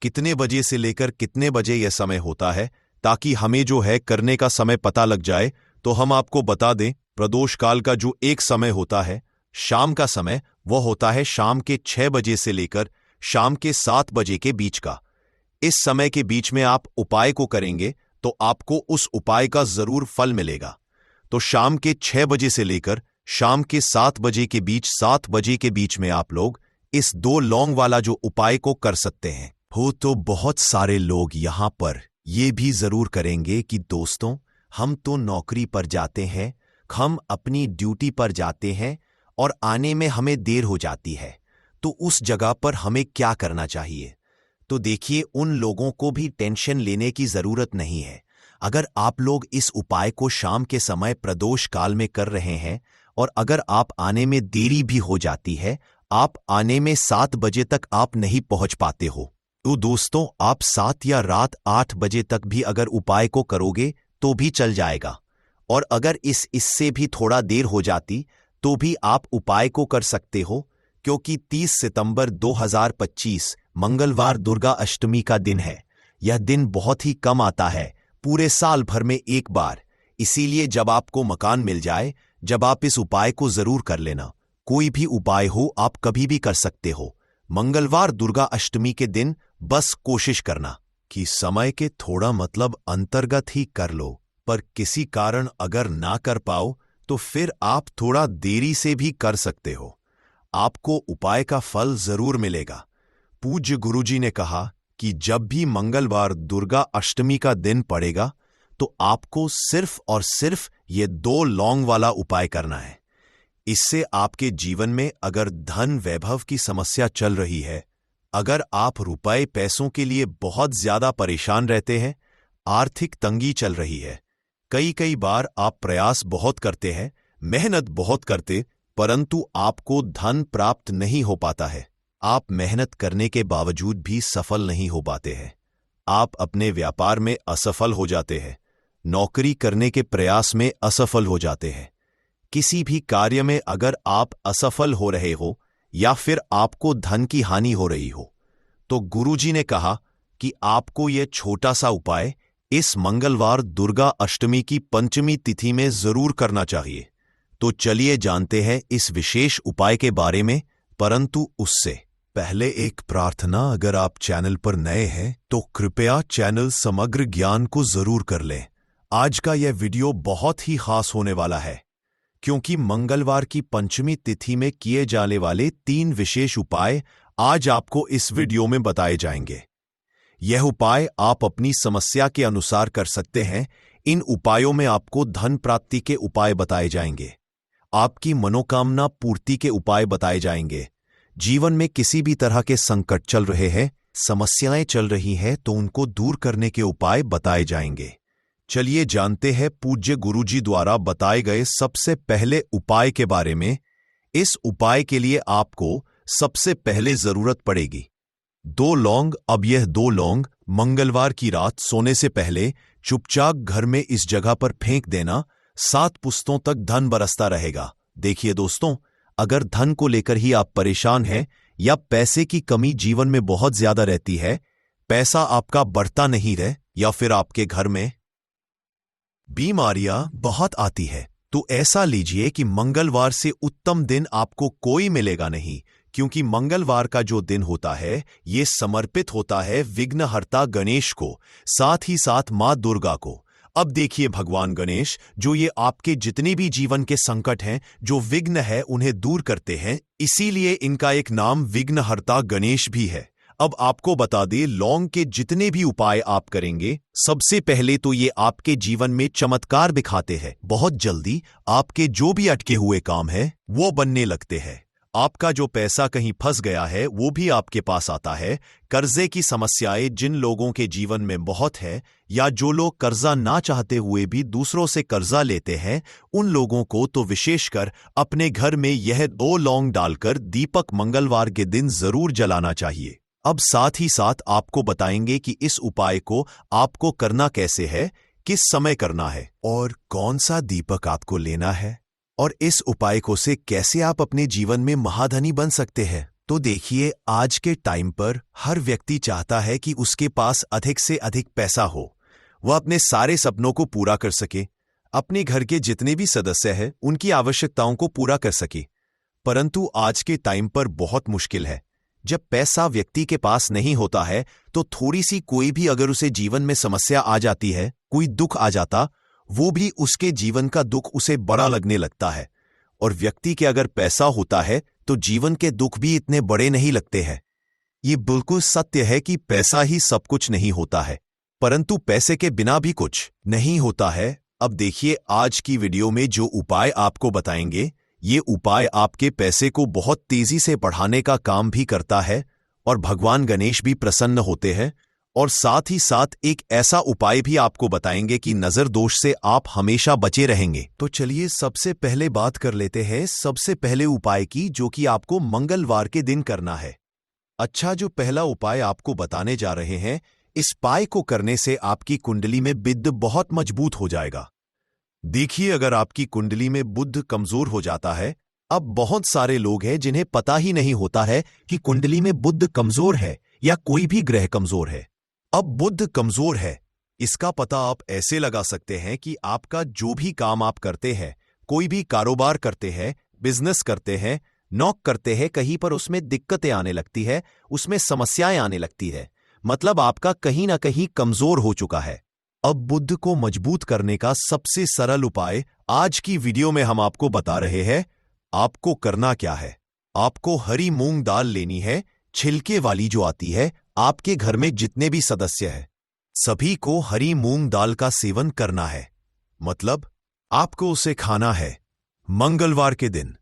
कितने बजे से लेकर कितने बजे यह समय होता है, ताकि हमें जो है करने का समय पता लग जाए। तो हम आपको बता दें, प्रदोष काल का जो एक समय होता है शाम का समय, वह होता है शाम के 6 बजे से लेकर शाम के 7 बजे के बीच का। इस समय के बीच में आप उपाय को करेंगे तो आपको उस उपाय का जरूर फल मिलेगा। तो शाम के 6 बजे से लेकर शाम के 7 बजे के बीच, 7 बजे के बीच में आप लोग इस 2 लौंग वाला जो उपाय को कर सकते हैं। हो तो बहुत सारे लोग यहाँ पर ये भी जरूर करेंगे कि दोस्तों, हम तो नौकरी पर जाते हैं, हम अपनी ड्यूटी पर जाते हैं और आने में हमें देर हो जाती है, तो उस जगह पर हमें क्या करना चाहिए। तो देखिए, उन लोगों को भी टेंशन लेने की जरूरत नहीं है। अगर आप लोग इस उपाय को शाम के समय प्रदोष काल में कर रहे हैं और अगर आप आने में देरी भी हो जाती है, आप आने में 7 बजे तक आप नहीं पहुंच पाते हो, तो दोस्तों आप 7 या रात 8 बजे तक भी अगर उपाय को करोगे तो भी चल जाएगा। और अगर इससे भी थोड़ा देर हो जाती तो भी आप उपाय को कर सकते हो, क्योंकि 30 सितंबर 2025 मंगलवार दुर्गा अष्टमी का दिन है। यह दिन बहुत ही कम आता है, पूरे साल भर में एक बार। इसीलिए जब आपको मकान मिल जाए, जब आप इस उपाय को जरूर कर लेना। कोई भी उपाय हो आप कभी भी कर सकते हो। मंगलवार दुर्गा अष्टमी के दिन बस कोशिश करना कि समय के थोड़ा अंतर्गत ही कर लो, पर किसी कारण अगर ना कर पाओ तो फिर आप थोड़ा देरी से भी कर सकते हो। आपको उपाय का फल जरूर मिलेगा। पूज्य गुरुजी ने कहा कि जब भी मंगलवार दुर्गा अष्टमी का दिन पड़ेगा तो आपको सिर्फ और सिर्फ ये 2 लौंग वाला उपाय करना है। इससे आपके जीवन में अगर धन वैभव की समस्या चल रही है, अगर आप रुपए पैसों के लिए बहुत ज्यादा परेशान रहते हैं, आर्थिक तंगी चल रही है, कई बार आप प्रयास बहुत करते हैं, मेहनत बहुत करते, परंतु आपको धन प्राप्त नहीं हो पाता है, आप मेहनत करने के बावजूद भी सफल नहीं हो पाते हैं, आप अपने व्यापार में असफल हो जाते हैं, नौकरी करने के प्रयास में असफल हो जाते हैं, किसी भी कार्य में अगर आप असफल हो रहे हो या फिर आपको धन की हानि हो रही हो, तो गुरुजी ने कहा कि आपको यह छोटा सा उपाय इस मंगलवार दुर्गा अष्टमी की पंचमी तिथि में जरूर करना चाहिए। तो चलिए जानते हैं इस विशेष उपाय के बारे में, परंतु उससे पहले एक प्रार्थना। अगर आप चैनल पर नए हैं तो कृपया चैनल समग्र ज्ञान को जरूर कर लें। आज का यह वीडियो बहुत ही खास होने वाला है, क्योंकि मंगलवार की पंचमी तिथि में किए जाने वाले 3 विशेष उपाय आज आपको इस वीडियो में बताए जाएंगे। यह उपाय आप अपनी समस्या के अनुसार कर सकते हैं। इन उपायों में आपको धन प्राप्ति के उपाय बताए जाएंगे, आपकी मनोकामना पूर्ति के उपाय बताए जाएंगे। जीवन में किसी भी तरह के संकट चल रहे हैं, समस्याएं चल रही हैं, तो उनको दूर करने के उपाय बताए जाएंगे। चलिए जानते हैं पूज्य गुरुजी द्वारा बताए गए सबसे पहले उपाय के बारे में। इस उपाय के लिए आपको सबसे पहले जरूरत पड़ेगी 2 लौंग। अब यह 2 लौंग मंगलवार की रात सोने से पहले चुपचाप घर में इस जगह पर फेंक देना। 7 पुस्तों तक धन बरसता रहेगा। देखिए दोस्तों, अगर धन को लेकर ही आप परेशान हैं या पैसे की कमी जीवन में बहुत ज्यादा रहती है, पैसा आपका बढ़ता नहीं रहे, या फिर आपके घर में बीमारियां बहुत आती है, तो ऐसा लीजिए कि मंगलवार से उत्तम दिन आपको कोई मिलेगा नहीं, क्योंकि मंगलवार का जो दिन होता है ये समर्पित होता है विघ्नहर्ता गणेश को, साथ ही साथ मां दुर्गा को। अब देखिए भगवान गणेश, जो ये आपके जितने भी जीवन के संकट हैं, जो विघ्न है, उन्हें दूर करते हैं, इसीलिए इनका एक नाम विघ्नहर्ता गणेश भी है। अब आपको बता दें, लौंग के जितने भी उपाय आप करेंगे, सबसे पहले तो ये आपके जीवन में चमत्कार दिखाते हैं। बहुत जल्दी आपके जो भी अटके हुए काम है वो बनने लगते हैं। आपका जो पैसा कहीं फंस गया है वो भी आपके पास आता है। कर्जे की समस्याएं जिन लोगों के जीवन में बहुत है, या जो लोग कर्जा ना चाहते हुए भी दूसरों से कर्जा लेते हैं, उन लोगों को तो विशेषकर अपने घर में यह 2 लौंग डालकर दीपक मंगलवार के दिन जरूर जलाना चाहिए। अब साथ ही साथ आपको बताएंगे कि इस उपाय को आपको करना कैसे है, किस समय करना है और कौन सा दीपक आपको लेना है, और इस उपाय को से कैसे आप अपने जीवन में महाधनी बन सकते हैं। तो देखिए, आज के टाइम पर हर व्यक्ति चाहता है कि उसके पास अधिक से अधिक पैसा हो, वह अपने सारे सपनों को पूरा कर सके, अपने घर के जितने भी सदस्य हैं उनकी आवश्यकताओं को पूरा कर सके। परंतु आज के टाइम पर बहुत मुश्किल है। जब पैसा व्यक्ति के पास नहीं होता है तो थोड़ी सी कोई भी अगर उसे जीवन में समस्या आ जाती है, कोई दुख आ जाता, वो भी उसके जीवन का दुख उसे बड़ा लगने लगता है। और व्यक्ति के अगर पैसा होता है तो जीवन के दुख भी इतने बड़े नहीं लगते हैं। ये बिल्कुल सत्य है कि पैसा ही सब कुछ नहीं होता है, परंतु पैसे के बिना भी कुछ नहीं होता है। अब देखिए आज की वीडियो में जो उपाय आपको बताएंगे, ये उपाय आपके पैसे को बहुत तेजी से बढ़ाने का काम भी करता है और भगवान गणेश भी प्रसन्न होते हैं। और साथ ही साथ एक ऐसा उपाय भी आपको बताएंगे कि नजर दोष से आप हमेशा बचे रहेंगे। तो चलिए सबसे पहले बात कर लेते हैं सबसे पहले उपाय की, जो कि आपको मंगलवार के दिन करना है। अच्छा, जो पहला उपाय आपको बताने जा रहे हैं, इस उपाय को करने से आपकी कुंडली में बुध बहुत मजबूत हो जाएगा। देखिए, अगर आपकी कुंडली में बुध कमजोर हो जाता है, अब बहुत सारे लोग हैं जिन्हें पता ही नहीं होता है कि कुंडली में बुध कमजोर है या कोई भी ग्रह कमजोर है। अब बुध कमजोर है, इसका पता आप ऐसे लगा सकते हैं कि आपका जो भी काम आप करते हैं, कोई भी कारोबार करते हैं, बिजनेस करते हैं, नौकरी करते हैं, कहीं पर उसमें दिक्कतें आने लगती है, उसमें समस्याएं आने लगती है, मतलब आपका कहीं ना कहीं कमजोर हो चुका है। अब बुध को मजबूत करने का सबसे सरल उपाय आज की वीडियो में हम आपको बता रहे हैं। आपको करना क्या है, आपको हरी मूंग दाल लेनी है, छिलके वाली जो आती है। आपके घर में जितने भी सदस्य हैं, सभी को हरी मूंग दाल का सेवन करना है, मतलब आपको उसे खाना है मंगलवार के दिन।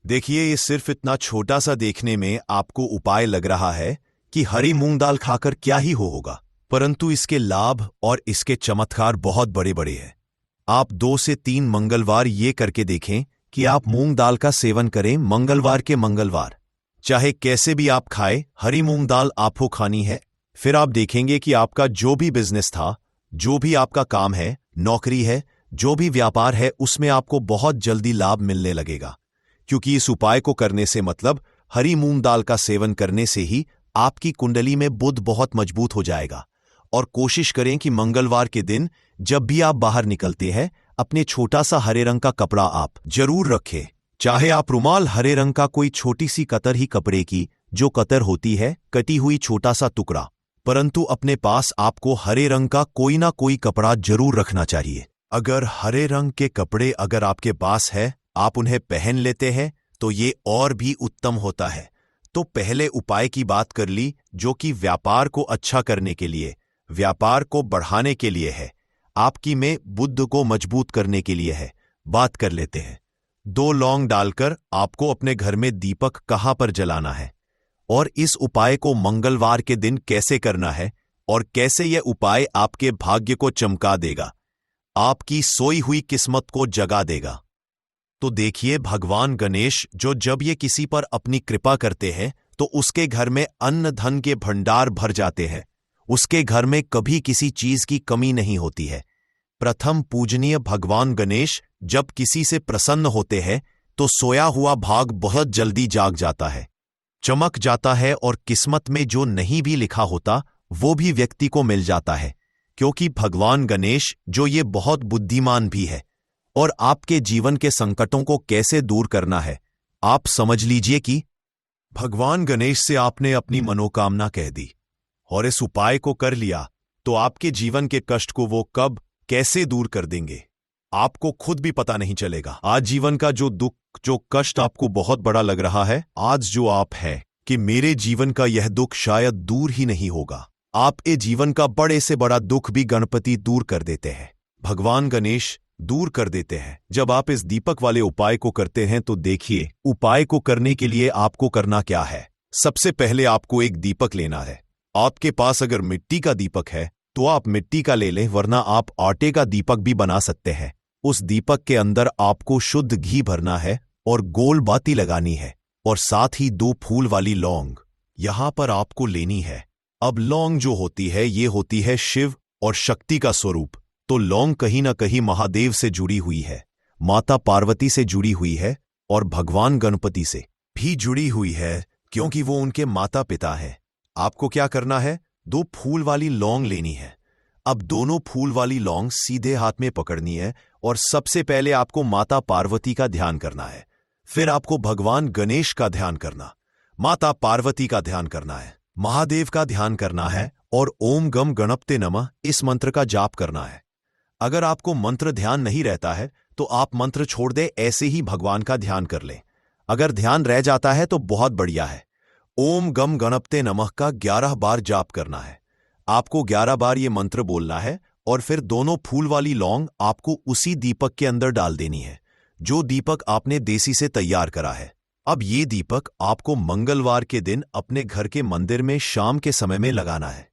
देखिए, ये सिर्फ इतना छोटा सा देखने में आपको उपाय लग रहा है कि हरी मूंग दाल खाकर क्या ही होगा, परंतु इसके लाभ और इसके चमत्कार बहुत बड़े बड़े हैं। आप 2 से 3 मंगलवार ये करके देखें कि आप मूंग दाल का सेवन करें मंगलवार के मंगलवार। चाहे कैसे भी आप खाएं, हरी मूंग दाल आपको खानी है। फिर आप देखेंगे कि आपका जो भी बिजनेस था, जो भी आपका काम है, नौकरी है, जो भी व्यापार है, उसमें आपको बहुत जल्दी लाभ मिलने लगेगा। क्योंकि इस उपाय को करने से मतलब हरी मूंग दाल का सेवन करने से ही आपकी कुंडली में बुध बहुत मजबूत हो जाएगा। और कोशिश करें कि मंगलवार के दिन जब भी आप बाहर निकलते हैं, अपने छोटा सा हरे रंग का कपड़ा आप जरूर रखें। चाहे आप रुमाल हरे रंग का कोई छोटी सी कतर ही कपड़े की जो कतर होती है, कटी हुई छोटा सा टुकड़ा, परंतु अपने पास आपको हरे रंग का कोई ना कोई कपड़ा जरूर रखना चाहिए। अगर हरे रंग के कपड़े अगर आपके पास है, आप उन्हें पहन लेते हैं तो ये और भी उत्तम होता है। तो पहले उपाय की बात कर ली, जो कि व्यापार को अच्छा करने के लिए, व्यापार को बढ़ाने के लिए है, आपकी में बुध को मजबूत करने के लिए है। बात कर लेते हैं। 2 लौंग डालकर आपको अपने घर में दीपक कहां पर जलाना है और इस उपाय को मंगलवार के दिन कैसे करना है और कैसे यह उपाय आपके भाग्य को चमका देगा, आपकी सोई हुई किस्मत को जगा देगा। तो देखिए, भगवान गणेश जो जब ये किसी पर अपनी कृपा करते हैं तो उसके घर में अन्न धन के भंडार भर जाते हैं, उसके घर में कभी किसी चीज की कमी नहीं होती है। प्रथम पूजनीय भगवान गणेश जब किसी से प्रसन्न होते हैं तो सोया हुआ भाग बहुत जल्दी जाग जाता है, चमक जाता है और किस्मत में जो नहीं भी लिखा होता वो भी व्यक्ति को मिल जाता है। क्योंकि भगवान गणेश जो ये बहुत बुद्धिमान भी है और आपके जीवन के संकटों को कैसे दूर करना है, आप समझ लीजिए कि भगवान गणेश से आपने अपनी मनोकामना कह दी और इस उपाय को कर लिया तो आपके जीवन के कष्ट को वो कब कैसे दूर कर देंगे, आपको खुद भी पता नहीं चलेगा। आज जीवन का जो दुख, जो कष्ट आपको बहुत बड़ा लग रहा है, आज जो आप है कि मेरे जीवन का यह दुख शायद दूर ही नहीं होगा, आप ए जीवन का बड़े से बड़ा दुख भी गणपति दूर कर देते हैं, भगवान गणेश दूर कर देते हैं। जब आप इस दीपक वाले उपाय को करते हैं तो देखिए, उपाय को करने के लिए आपको करना क्या है। सबसे पहले आपको एक दीपक लेना है। आपके पास अगर मिट्टी का दीपक है तो आप मिट्टी का ले लें, वरना आप आटे का दीपक भी बना सकते हैं। उस दीपक के अंदर आपको शुद्ध घी भरना है और गोल बाती लगानी है और साथ ही 2 फूल वाली लौंग यहां पर आपको लेनी है। अब लौंग जो होती है, ये होती है शिव और शक्ति का स्वरूप। तो लौंग कहीं ना कहीं महादेव से जुड़ी हुई है, माता पार्वती से जुड़ी हुई है और भगवान गणपति से भी जुड़ी हुई है, क्योंकि वो उनके माता पिता हैं। आपको क्या करना है, 2 फूल वाली लौंग लेनी है। अब दोनों फूल वाली लौंग सीधे हाथ में पकड़नी है और सबसे पहले आपको माता पार्वती का ध्यान करना है, फिर आपको भगवान गणेश का ध्यान करना, माता पार्वती का ध्यान करना है, महादेव का ध्यान करना है और ओम गम गणपते नमः इस मंत्र का जाप करना है। अगर आपको मंत्र ध्यान नहीं रहता है तो आप मंत्र छोड़ दे, ऐसे ही भगवान का ध्यान कर लें। अगर ध्यान रह जाता है तो बहुत बढ़िया है। ओम गम गणपते नमः का 11 बार जाप करना है। आपको 11 बार ये मंत्र बोलना है और फिर दोनों फूल वाली लौंग आपको उसी दीपक के अंदर डाल देनी है, जो दीपक आपने देसी से तैयार करा है। अब ये दीपक आपको मंगलवार के दिन अपने घर के मंदिर में शाम के समय में लगाना है।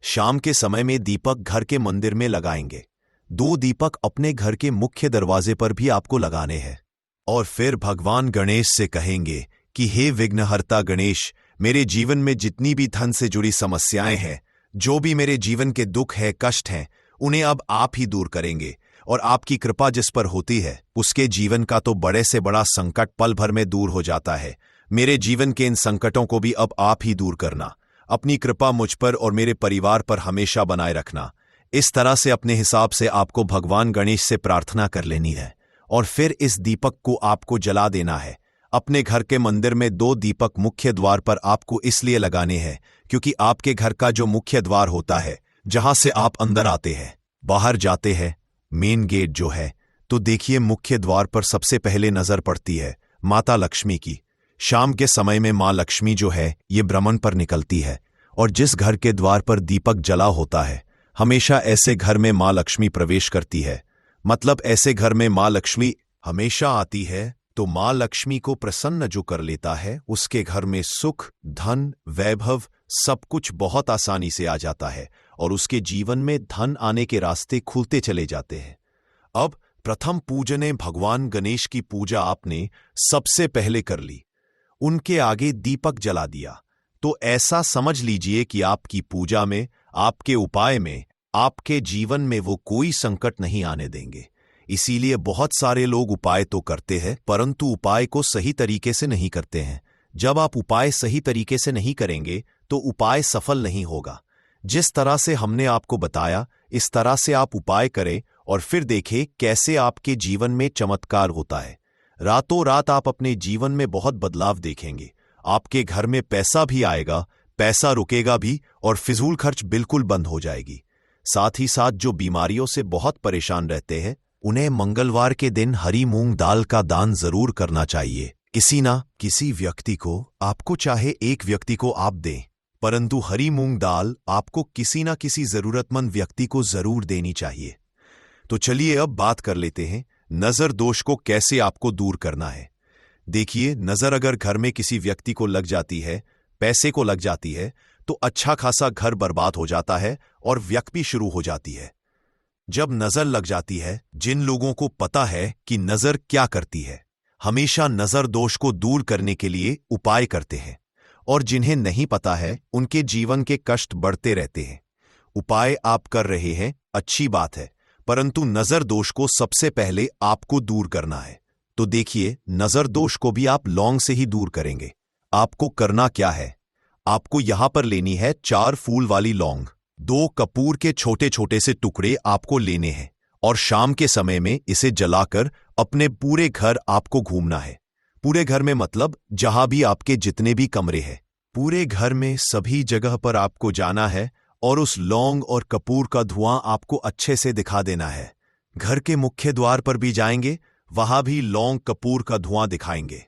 शाम के समय में दीपक घर के मंदिर में लगाएंगे। 2 दीपक अपने घर के मुख्य दरवाजे पर भी आपको लगाने हैं और फिर भगवान गणेश से कहेंगे कि हे विघ्नहर्ता गणेश, मेरे जीवन में जितनी भी धन से जुड़ी समस्याएं हैं, जो भी मेरे जीवन के दुख है, कष्ट हैं, उन्हें अब आप ही दूर करेंगे और आपकी कृपा जिस पर होती है उसके जीवन का तो बड़े से बड़ा संकट पल भर में दूर हो जाता है। मेरे जीवन के इन संकटों को भी अब आप ही दूर करना। अपनी कृपा मुझ पर और मेरे परिवार पर हमेशा बनाए रखना। इस तरह से अपने हिसाब से आपको भगवान गणेश से प्रार्थना कर लेनी है और फिर इस दीपक को आपको जला देना है। अपने घर के मंदिर में 2 दीपक मुख्य द्वार पर आपको इसलिए लगाने हैं क्योंकि आपके घर का जो मुख्य द्वार होता है, जहां से आप अंदर आते हैं, बाहर जाते हैं, मेन गेट जो है, तो देखिए मुख्य द्वार पर सबसे पहले नजर पड़ती है माता लक्ष्मी की। शाम के समय में मां लक्ष्मी जो है ये भ्रमण पर निकलती है और जिस घर के द्वार पर दीपक जला होता है, हमेशा ऐसे घर में मां लक्ष्मी प्रवेश करती है। मतलब ऐसे घर में मां लक्ष्मी हमेशा आती है, तो मां लक्ष्मी को प्रसन्न जो कर लेता है, उसके घर में सुख, धन, वैभव सब कुछ बहुत आसानी से आ जाता है और उसके जीवन में धन आने के रास्ते खुलते चले जाते हैं। अब प्रथम पूजने भगवान गणेश की पूजा आपने सबसे पहले कर ली, उनके आगे दीपक जला दिया, तो ऐसा समझ लीजिए कि आपकी पूजा में, आपके उपाय में, आपके जीवन में वो कोई संकट नहीं आने देंगे। इसीलिए बहुत सारे लोग उपाय तो करते हैं, परंतु उपाय को सही तरीके से नहीं करते हैं। जब आप उपाय सही तरीके से नहीं करेंगे तो उपाय सफल नहीं होगा। जिस तरह से हमने आपको बताया, इस तरह से आप उपाय करें और फिर देखें कैसे आपके जीवन में चमत्कार होता है। रातों रात आप अपने जीवन में बहुत बदलाव देखेंगे। आपके घर में पैसा भी आएगा, पैसा रुकेगा भी और फिजूल खर्च बिल्कुल बंद हो जाएगी। साथ ही साथ जो बीमारियों से बहुत परेशान रहते हैं, उन्हें मंगलवार के दिन हरी मूंग दाल का दान जरूर करना चाहिए। किसी ना किसी व्यक्ति को, आपको चाहे एक व्यक्ति को आप दें, परंतु हरी मूंग दाल आपको किसी ना किसी जरूरतमंद व्यक्ति को जरूर देनी चाहिए। तो चलिए अब बात कर लेते हैं नजर दोष को कैसे आपको दूर करना है। देखिए, नजर अगर घर में किसी व्यक्ति को लग जाती है, पैसे को लग जाती है, तो अच्छा खासा घर बर्बाद हो जाता है और व्यक्ति भी शुरू हो जाती है। जब नजर लग जाती है, जिन लोगों को पता है कि नजर क्या करती है, हमेशा नजर दोष को दूर करने के लिए उपाय करते हैं, और जिन्हें नहीं पता है उनके जीवन के कष्ट बढ़ते रहते हैं। उपाय आप कर रहे हैं, अच्छी बात है, परंतु नजर दोष को सबसे पहले आपको दूर करना है। तो देखिए, नजर दोष को भी आप लौंग से ही दूर करेंगे। आपको करना क्या है, आपको यहां पर लेनी है 4 फूल वाली लौंग। 2 कपूर के छोटे छोटे से टुकड़े आपको लेने हैं और शाम के समय में इसे जलाकर अपने पूरे घर आपको घूमना है। पूरे घर में मतलब जहां भी आपके जितने भी कमरे हैं, पूरे घर में सभी जगह पर आपको जाना है और उस लौंग और कपूर का धुआं आपको अच्छे से दिखा देना है। घर के मुख्य द्वार पर भी जाएंगे, वहां भी लौंग कपूर का धुआं दिखाएंगे।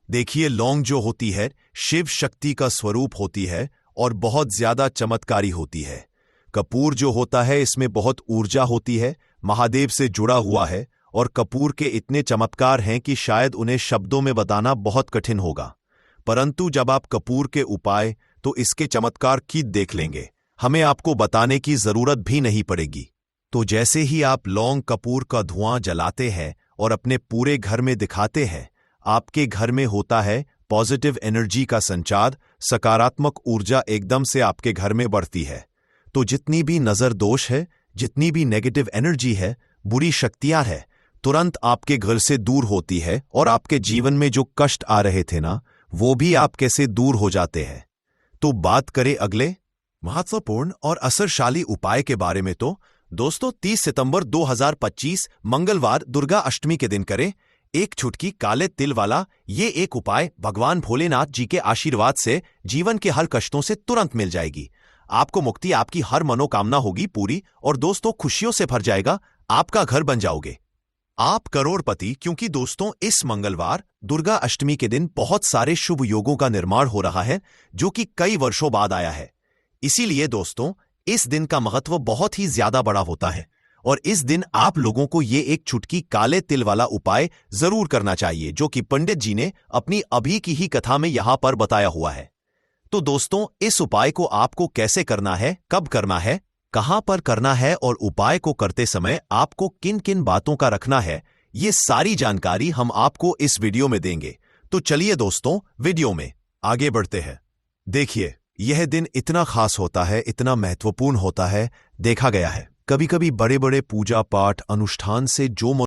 देखिए, लौंग जो होती है शिव शक्ति का स्वरूप होती है और बहुत ज्यादा चमत्कारी होती है। कपूर जो होता है इसमें बहुत ऊर्जा होती है, महादेव से जुड़ा हुआ है, और कपूर के इतने चमत्कार हैं कि शायद उन्हें शब्दों में बताना बहुत कठिन होगा। परंतु जब आप कपूर के उपाय तो इसके चमत्कार की देख लेंगे, हमें आपको बताने की जरूरत भी नहीं पड़ेगी। तो जैसे ही आप लौंग कपूर का धुआं जलाते हैं और अपने पूरे घर में दिखाते हैं, आपके घर में होता है पॉजिटिव एनर्जी का संचार, सकारात्मक ऊर्जा एकदम से आपके घर में बढ़ती है। तो जितनी भी नजर दोष है, जितनी भी नेगेटिव एनर्जी है, बुरी शक्तियां है, तुरंत आपके घर से दूर होती है और आपके जीवन में जो कष्ट आ रहे थे ना, वो भी आपके से दूर हो जाते हैं। तो बात करें अगले महत्वपूर्ण और असरशाली उपाय के बारे में, तो दोस्तों 30 सितंबर 2025 मंगलवार दुर्गा अष्टमी के दिन करें 1 चुटकी काले तिल वाला ये एक उपाय। भगवान भोलेनाथ जी के आशीर्वाद से जीवन के हर कष्टों से तुरंत मिल जाएगी। आपको मुक्ति, आपकी हर मनोकामना होगी पूरी और दोस्तों खुशियों से भर जाएगा, आपका घर बन जाओगे। आप करोड़पति, क्योंकि दोस्तों इस मंगलवार दुर्गा अष्टमी के दिन बहुत सारे शुभ योगों का निर्माण हो रहा है जो कि कई वर्षों बाद आया है। इसीलिए दोस्तों इस दिन का महत्व बहुत ही ज्यादा बड़ा होता है और इस दिन आप लोगों को ये एक चुटकी काले तिल वाला उपाय जरूर करना चाहिए जो कि पंडित जी ने अपनी अभी की ही कथा में यहां पर बताया हुआ है। तो दोस्तों इस उपाय को आपको कैसे करना है, कब करना है, कहां पर करना है और उपाय को करते समय आपको किन किन बातों का रखना है, ये सारी जानकारी हम आपको इस वीडियो में देंगे। तो चलिए दोस्तों वीडियो में आगे बढ़ते हैं। देखिए यह दिन इतना खास होता है, इतना महत्वपूर्ण होता है। देखा गया है कभी कभी बड़े बड़े पूजा पाठ अनुष्ठान से जो